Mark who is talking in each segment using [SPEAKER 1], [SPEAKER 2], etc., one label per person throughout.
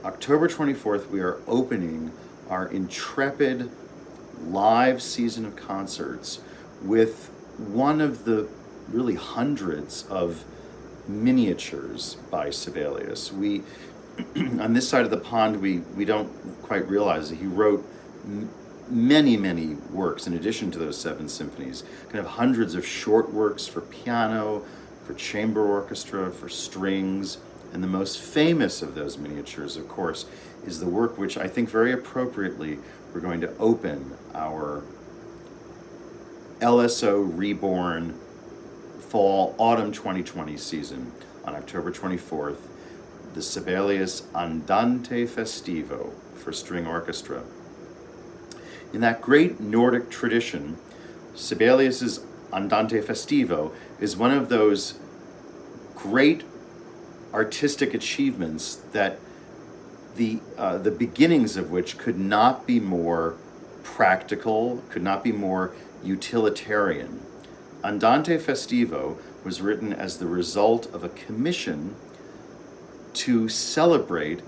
[SPEAKER 1] October 24th, we are opening our intrepid live season of concerts with one of the really hundreds of miniatures by Sibelius. We, on this side of the pond, we don't quite realize that he wrote many works in addition to those 7 symphonies, kind of hundreds of short works for piano, for chamber orchestra, for strings, and the most famous of those miniatures, of course, is the work which I think very appropriately we're going to open our LSO Reborn Fall-Autumn 2020 season on October 24th, the Sibelius Andante Festivo for string orchestra. In that great Nordic tradition, Sibelius's Andante Festivo is one of those great artistic achievements that the beginnings of which could not be more practical, could not be more utilitarian. Andante Festivo was written as the result of a commission to celebrate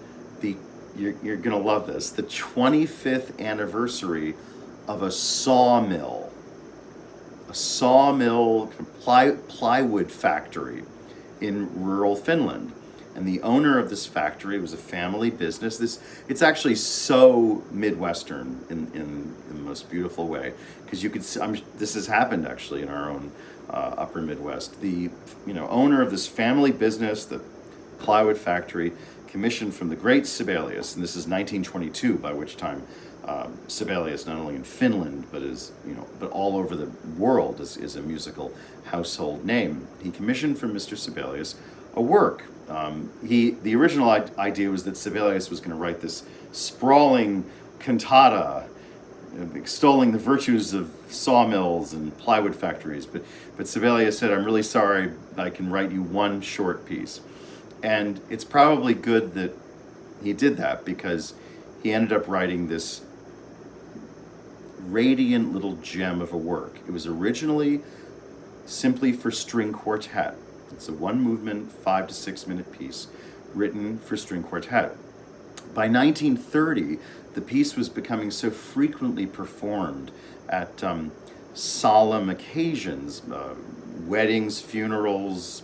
[SPEAKER 1] you're going to love this, the 25th anniversary of a sawmill plywood factory in rural Finland. And the owner of this factory was a family business. It's actually so Midwestern in the most beautiful way, because you could see, this has happened actually in our own upper Midwest. The owner of this family business, the plywood factory, commissioned from the great Sibelius, and this is 1922, by which time Sibelius, not only in Finland but all over the world, is a musical household name. He commissioned from Mr. Sibelius a work. The original idea was that Sibelius was going to write this sprawling cantata extolling the virtues of sawmills and plywood factories, but Sibelius said, "I'm really sorry, I can write you one short piece." And it's probably good that he did that, because he ended up writing this radiant little gem of a work. It was originally simply for string quartet. It's a 1-movement, 5 to 6 minute piece written for string quartet. By 1930, the piece was becoming so frequently performed at solemn occasions, weddings, funerals,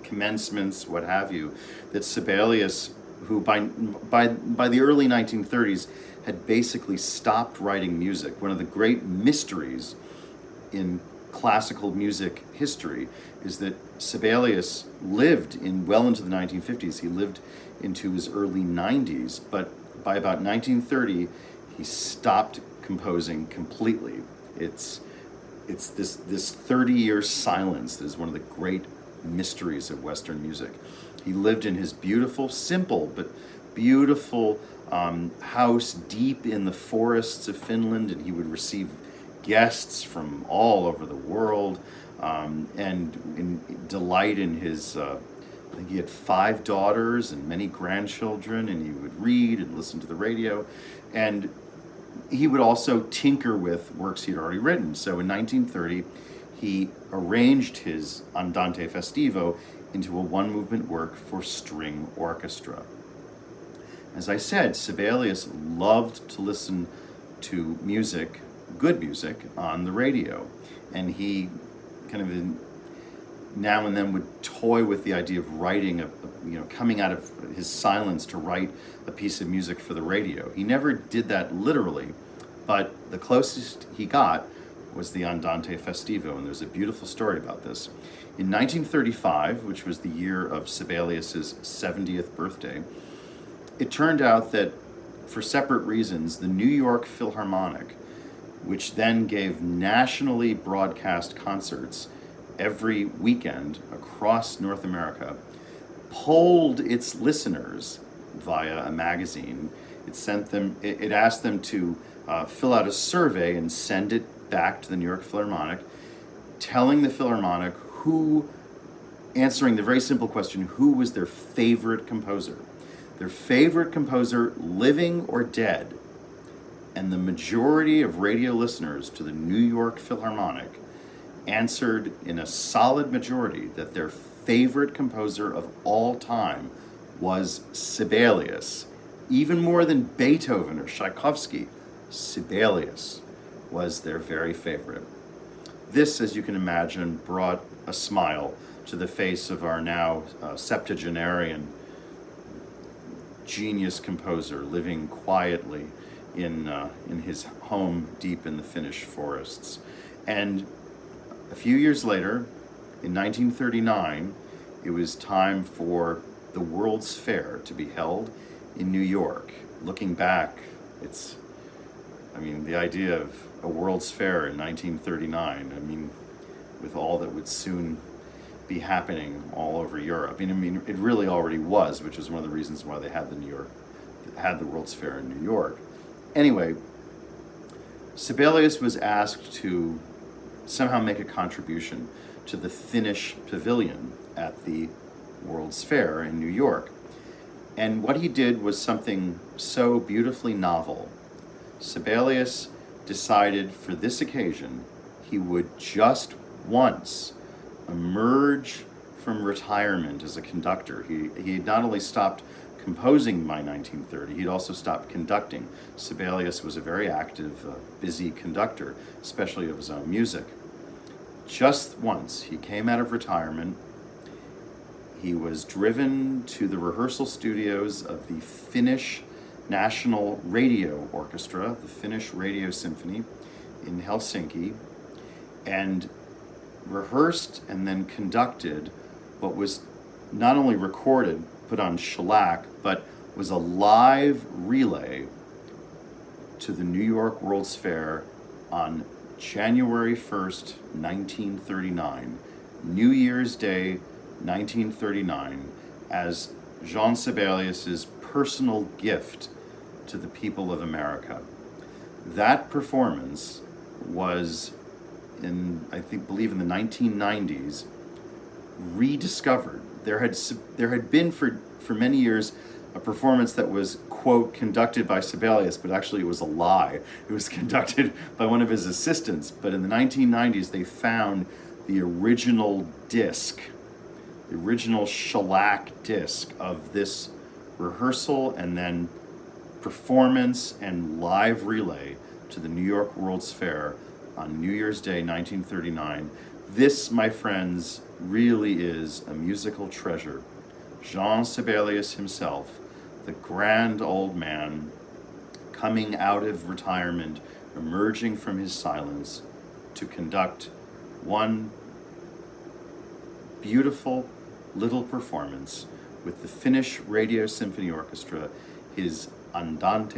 [SPEAKER 1] commencements, what have you, that Sibelius, who by the early 1930s had basically stopped writing music. One of the great mysteries in classical music history is that Sibelius lived well into the 1950s. He lived into his early 90s, but by about 1930, he stopped composing completely. It's this 30-year silence that is one of the great mysteries of Western music. He lived in his beautiful, simple, but beautiful house deep in the forests of Finland, and he would receive guests from all over the world, and delight in his, I think he had 5 daughters and many grandchildren, and he would read and listen to the radio, and he would also tinker with works he'd already written. So in 1930, he arranged his Andante Festivo into a 1-movement work for string orchestra. As I said, Sibelius loved to listen to music, good music, on the radio, and he kind of now and then would toy with the idea of writing coming out of his silence to write a piece of music for the radio. He never did that literally, but the closest he got was the Andante Festivo, and there's a beautiful story about this. In 1935, which was the year of Sibelius's 70th birthday, it turned out that, for separate reasons, the New York Philharmonic, which then gave nationally broadcast concerts every weekend across North America, polled its listeners via a magazine. It asked them to fill out a survey and send it back to the New York Philharmonic, telling the Philharmonic answering the very simple question, who was their favorite composer? Their favorite composer, living or dead. And the majority of radio listeners to the New York Philharmonic answered in a solid majority that their favorite composer of all time was Sibelius. even more than Beethoven or Tchaikovsky, Sibelius was their very favorite. This, as you can imagine, brought a smile to the face of our now septuagenarian genius composer living quietly in his home deep in the Finnish forests. And a few years later, in 1939, it was time for the World's Fair to be held in New York. Looking back, the idea of a World's Fair in 1939, with all that would soon be happening all over Europe. It really already was, which was one of the reasons why they had the World's Fair in New York. Anyway, Sibelius was asked to somehow make a contribution to the Finnish Pavilion at the World's Fair in New York. And what he did was something so beautifully novel. Sibelius decided for this occasion he would just once emerge from retirement as a conductor. He had not only stopped composing by 1930, he'd also stopped conducting. Sibelius was a very active, busy conductor, especially of his own music. Just once, he came out of retirement. He was driven to the rehearsal studios of the Finnish National Radio Orchestra, the Finnish Radio Symphony in Helsinki, and rehearsed and then conducted what was not only recorded, put on shellac, but was a live relay to the New York World's Fair on January 1st, 1939, New Year's Day, 1939, as Jean Sibelius's personal gift to the people of America. That performance was believe in the 1990s, rediscovered. There had been for many years a performance that was, quote, conducted by Sibelius, but actually it was a lie. It was conducted by one of his assistants. But in the 1990s, they found the original disc, the original shellac disc of this rehearsal and then performance and live relay to the New York World's Fair on New Year's Day, 1939. This, my friends, really is a musical treasure. Jean Sibelius himself, the grand old man, coming out of retirement, emerging from his silence to conduct one beautiful little performance with the Finnish Radio Symphony Orchestra, his Andante